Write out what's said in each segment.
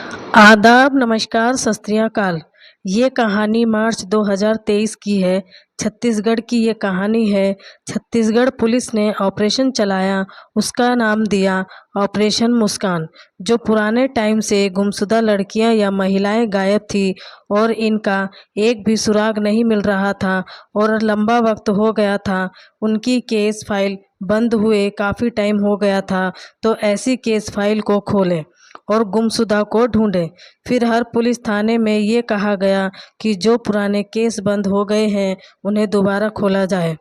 आदाब, नमस्कार, सत श्री अकाल। ये कहानी मार्च 2023 की है। छत्तीसगढ़ की ये कहानी है। छत्तीसगढ़ पुलिस ने ऑपरेशन चलाया, उसका नाम दिया ऑपरेशन मुस्कान। जो पुराने टाइम से गुमशुदा लड़कियां या महिलाएं गायब थी और इनका एक भी सुराग नहीं मिल रहा था और लंबा वक्त हो गया था, उनकी केस फाइल बंद हुए काफ़ी टाइम हो गया था। तो ऐसी केस फाइल को खोलें और गुमशुदा को ढूंढें। फिर हर पुलिस थाने में ये कहा गया कि जो पुराने केस बंद हो गए हैं उन्हें दोबारा खोला जाए।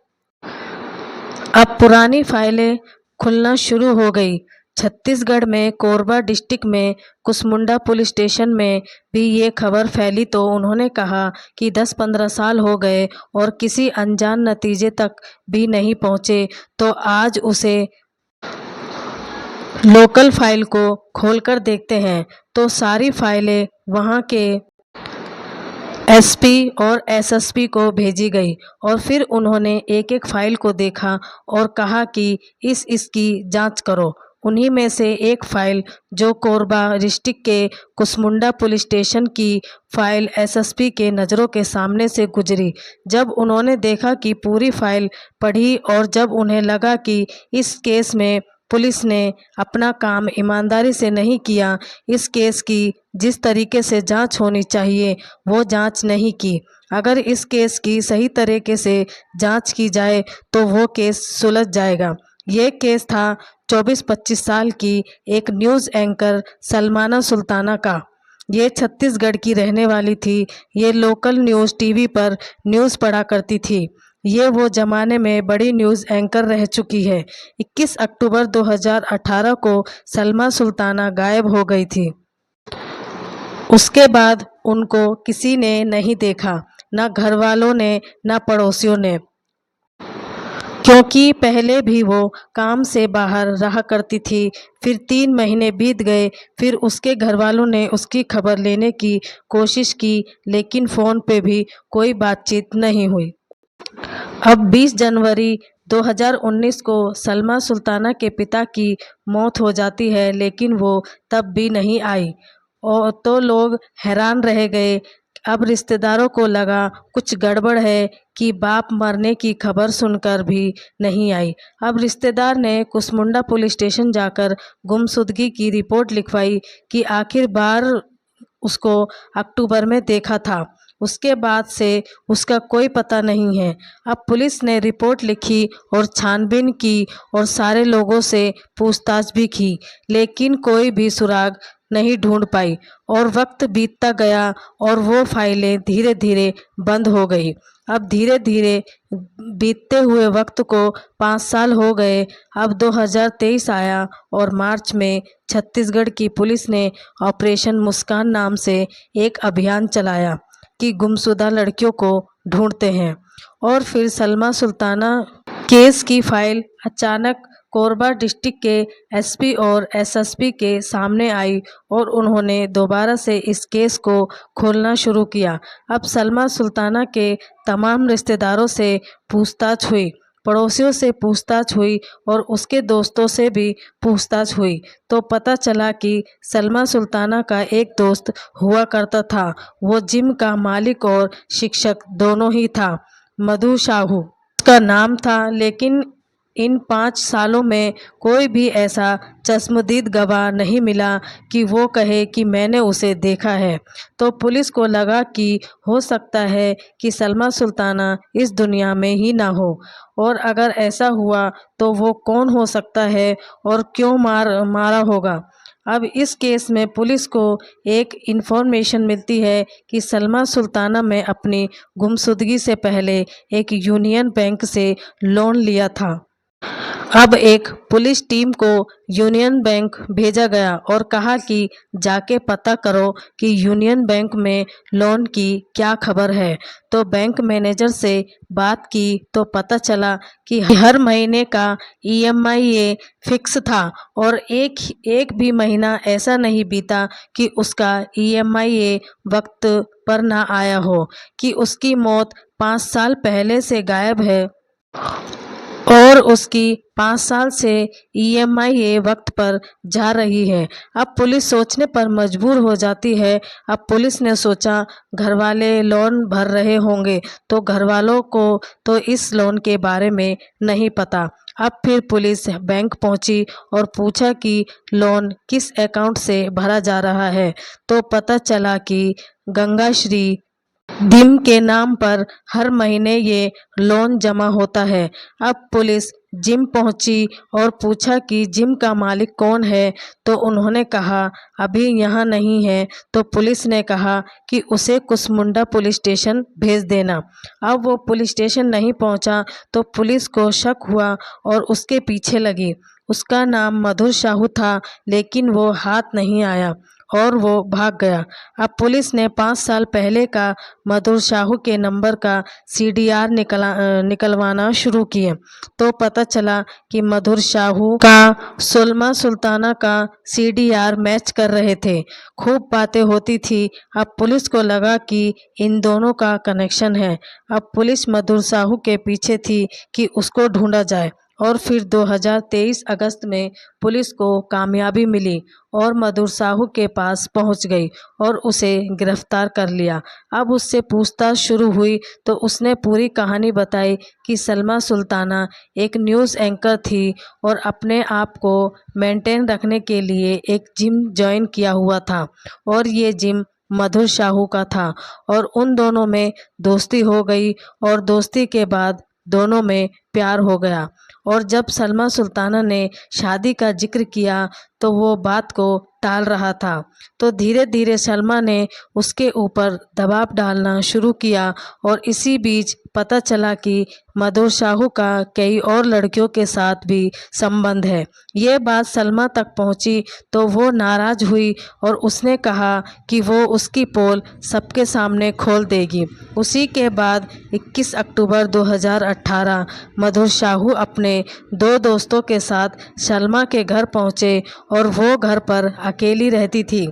अब पुरानी फाइलें खुलना शुरू हो गई। छत्तीसगढ़ में कोरबा डिस्ट्रिक्ट में कुसमुंडा पुलिस स्टेशन में भी ये खबर फैली तो उन्होंने कहा कि 10-15 साल हो गए और किसी अनजान नतीजे तक भी नहीं पहुँचे। तो आज उसे लोकल फाइल को खोलकर देखते हैं तो सारी फाइलें वहाँ के एसपी और एसएसपी को भेजी गई और फिर उन्होंने एक एक फाइल को देखा और कहा कि इसकी जांच करो। उन्हीं में से एक फाइल जो कोरबा डिस्ट्रिक्ट के कुसमुंडा पुलिस स्टेशन की फाइल एसएसपी के नज़रों के सामने से गुजरी। जब उन्होंने देखा कि पूरी फाइल पढ़ी और जब उन्हें लगा कि इस केस में पुलिस ने अपना काम ईमानदारी से नहीं किया, इस केस की जिस तरीके से जांच होनी चाहिए वो जांच नहीं की। अगर इस केस की सही तरीके से जांच की जाए तो वो केस सुलझ जाएगा। ये केस था 24-25 साल की एक न्यूज़ एंकर सलमाना सुल्ताना का। ये छत्तीसगढ़ की रहने वाली थी। ये लोकल न्यूज़ टीवी पर न्यूज़ पढ़ा करती थी। ये वो ज़माने में बड़ी न्यूज़ एंकर रह चुकी है। 21 अक्टूबर 2018 को सलमा सुल्ताना गायब हो गई थी। उसके बाद उनको किसी ने नहीं देखा, ना घर वालों ने ना पड़ोसियों ने, क्योंकि पहले भी वो काम से बाहर रहा करती थी। फिर 3 महीने बीत गए। फिर उसके घर वालों ने उसकी खबर लेने की कोशिश की लेकिन फ़ोन पे भी कोई बातचीत नहीं हुई। अब 20 जनवरी 2019 को सलमा सुल्ताना के पिता की मौत हो जाती है लेकिन वो तब भी नहीं आई और तो लोग हैरान रह गए। अब रिश्तेदारों को लगा कुछ गड़बड़ है कि बाप मरने की खबर सुनकर भी नहीं आई। अब रिश्तेदार ने कुसमुंडा पुलिस स्टेशन जाकर गुमशुदगी की रिपोर्ट लिखवाई कि आखिर बार उसको अक्टूबर में देखा था, उसके बाद से उसका कोई पता नहीं है। अब पुलिस ने रिपोर्ट लिखी और छानबीन की और सारे लोगों से पूछताछ भी की लेकिन कोई भी सुराग नहीं ढूंढ पाई और वक्त बीतता गया और वो फाइलें धीरे धीरे बंद हो गई। अब धीरे धीरे बीतते हुए वक्त को 5 साल हो गए। अब 2023 आया और मार्च में छत्तीसगढ़ की पुलिस ने ऑपरेशन मुस्कान नाम से एक अभियान चलाया कि गुमशुदा लड़कियों को ढूंढते हैं। और फिर सलमा सुल्ताना केस की फाइल अचानक कोरबा डिस्ट्रिक्ट के एसपी और एसएसपी के सामने आई और उन्होंने दोबारा से इस केस को खोलना शुरू किया। अब सलमा सुल्ताना के तमाम रिश्तेदारों से पूछताछ हुई, पड़ोसियों से पूछताछ हुई और उसके दोस्तों से भी पूछताछ हुई तो पता चला कि सलमा सुल्ताना का एक दोस्त हुआ करता था। वो जिम का मालिक और शिक्षक दोनों ही था। मधु साहू उसका नाम था। लेकिन इन 5 सालों में कोई भी ऐसा चश्मदीद गवाह नहीं मिला कि वो कहे कि मैंने उसे देखा है। तो पुलिस को लगा कि हो सकता है कि सलमा सुल्ताना इस दुनिया में ही ना हो और अगर ऐसा हुआ तो वो कौन हो सकता है और क्यों मारा होगा। अब इस केस में पुलिस को एक इन्फॉर्मेशन मिलती है कि सलमा सुल्ताना ने अपनी गुमशुदगी से पहले एक यूनियन बैंक से लोन लिया था। अब एक पुलिस टीम को यूनियन बैंक भेजा गया और कहा कि जाके पता करो कि यूनियन बैंक में लोन की क्या खबर है। तो बैंक मैनेजर से बात की तो पता चला कि हर महीने का ईएमआई ये फिक्स था और एक भी महीना ऐसा नहीं बीता कि उसका ईएमआई ये वक्त पर ना आया हो, कि उसकी मौत 5 साल पहले से गायब है और और उसकी 5 साल से EMI वक्त पर जा रही है। अब पुलिस सोचने पर मजबूर हो जाती है। अब पुलिस ने सोचा घर वाले लोन भर रहे होंगे तो घर वालों को तो इस लोन के बारे में नहीं पता। अब फिर पुलिस बैंक पहुंची और पूछा कि लोन किस अकाउंट से भरा जा रहा है, तो पता चला कि गंगाश्री जिम के नाम पर हर महीने ये लोन जमा होता है। अब पुलिस जिम पहुंची और पूछा कि जिम का मालिक कौन है, तो उन्होंने कहा अभी यहाँ नहीं है। तो पुलिस ने कहा कि उसे कुसमुंडा पुलिस स्टेशन भेज देना। अब वो पुलिस स्टेशन नहीं पहुंचा तो पुलिस को शक हुआ और उसके पीछे लगी। उसका नाम मधुर साहू था, लेकिन वो हाथ नहीं आया और वो भाग गया। अब पुलिस ने 5 साल पहले का मधुर साहू के नंबर का CDR निकलवाना शुरू किए, तो पता चला कि मधुर साहू का सुलमा सुल्ताना का CDR मैच कर रहे थे। खूब बातें होती थी। अब पुलिस को लगा कि इन दोनों का कनेक्शन है। अब पुलिस मधुर साहू के पीछे थी कि उसको ढूंढा जाए और फिर 2023 अगस्त में पुलिस को कामयाबी मिली और मधुर साहू के पास पहुंच गई और उसे गिरफ्तार कर लिया। अब उससे पूछताछ शुरू हुई तो उसने पूरी कहानी बताई कि सलमा सुल्ताना एक न्यूज़ एंकर थी और अपने आप को मेंटेन रखने के लिए एक जिम ज्वाइन किया हुआ था और ये जिम मधुर साहू का था और उन दोनों में दोस्ती हो गई और दोस्ती के बाद दोनों में प्यार हो गया। और जब सलमा सुल्ताना ने शादी का जिक्र किया तो वो बात को टाल रहा था, तो धीरे धीरे सलमा ने उसके ऊपर दबाव डालना शुरू किया और इसी बीच पता चला कि मधुर साहू का कई और लड़कियों के साथ भी संबंध है। ये बात सलमा तक पहुंची तो वो नाराज हुई और उसने कहा कि वो उसकी पोल सबके सामने खोल देगी। उसी के बाद 21 अक्टूबर 2018 मधुर साहू अपने 2 दोस्तों के साथ सलमा के घर पहुंचे और वो घर पर अकेली रहती थी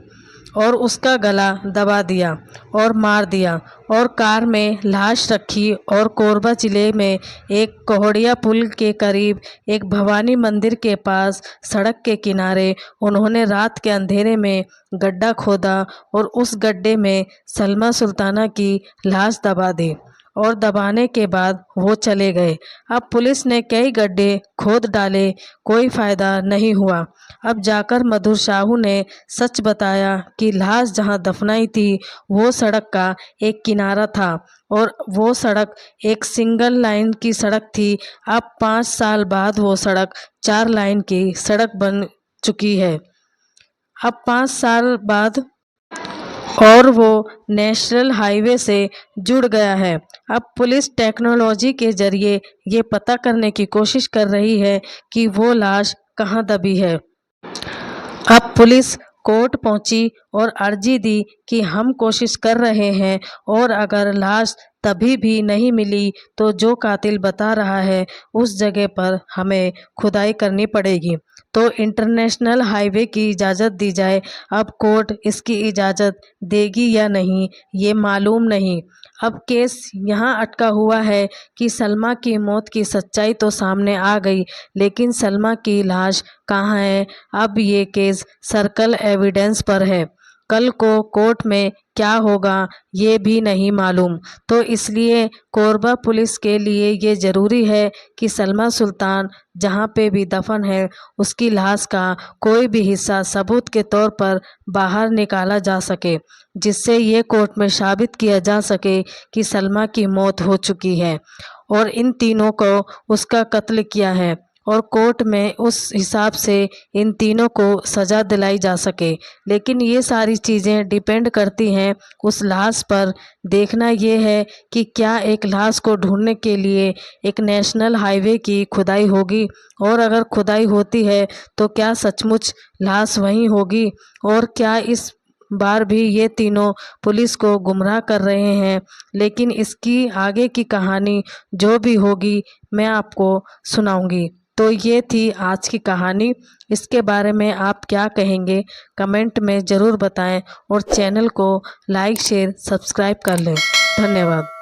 और उसका गला दबा दिया और मार दिया और कार में लाश रखी और कोरबा जिले में एक कोहड़िया पुल के करीब एक भवानी मंदिर के पास सड़क के किनारे उन्होंने रात के अंधेरे में गड्ढा खोदा और उस गड्ढे में सलमा सुल्ताना की लाश दबा दी और दबाने के बाद वो चले गए। अब पुलिस ने कई गड्ढे खोद डाले, कोई फ़ायदा नहीं हुआ। अब जाकर मधुर साहू ने सच बताया कि लाश जहाँ दफनाई थी वो सड़क का एक किनारा था और वो सड़क एक सिंगल लाइन की सड़क थी। अब 5 साल बाद वो सड़क 4 लाइन की सड़क बन चुकी है। अब 5 साल बाद और वो नेशनल हाईवे से जुड़ गया है। अब पुलिस टेक्नोलॉजी के जरिए ये पता करने की कोशिश कर रही है कि वो लाश कहाँ दबी है। अब पुलिस कोर्ट पहुंची और अर्जी दी कि हम कोशिश कर रहे हैं और अगर लाश तभी भी नहीं मिली तो जो कातिल बता रहा है उस जगह पर हमें खुदाई करनी पड़ेगी, तो इंटरनेशनल हाईवे की इजाज़त दी जाए। अब कोर्ट इसकी इजाज़त देगी या नहीं ये मालूम नहीं। अब केस यहाँ अटका हुआ है कि सलमा की मौत की सच्चाई तो सामने आ गई, लेकिन सलमा की लाश कहाँ है, अब ये केस सर्कल एविडेंस पर है। कल को कोर्ट में क्या होगा ये भी नहीं मालूम, तो इसलिए कोरबा पुलिस के लिए ये ज़रूरी है कि सलमा सुल्तान जहाँ पे भी दफन है उसकी लाश का कोई भी हिस्सा सबूत के तौर पर बाहर निकाला जा सके, जिससे ये कोर्ट में साबित किया जा सके कि सलमा की मौत हो चुकी है और इन तीनों को उसका कत्ल किया है और कोर्ट में उस हिसाब से इन तीनों को सज़ा दिलाई जा सके। लेकिन ये सारी चीज़ें डिपेंड करती हैं उस लाश पर। देखना ये है कि क्या एक लाश को ढूंढने के लिए एक नेशनल हाईवे की खुदाई होगी और अगर खुदाई होती है तो क्या सचमुच लाश वहीं होगी और क्या इस बार भी ये तीनों पुलिस को गुमराह कर रहे हैं। लेकिन इसकी आगे की कहानी जो भी होगी मैं आपको सुनाऊंगी। तो ये थी आज की कहानी। इसके बारे में आप क्या कहेंगे कमेंट में ज़रूर बताएं और चैनल को लाइक शेयर सब्सक्राइब कर लें। धन्यवाद।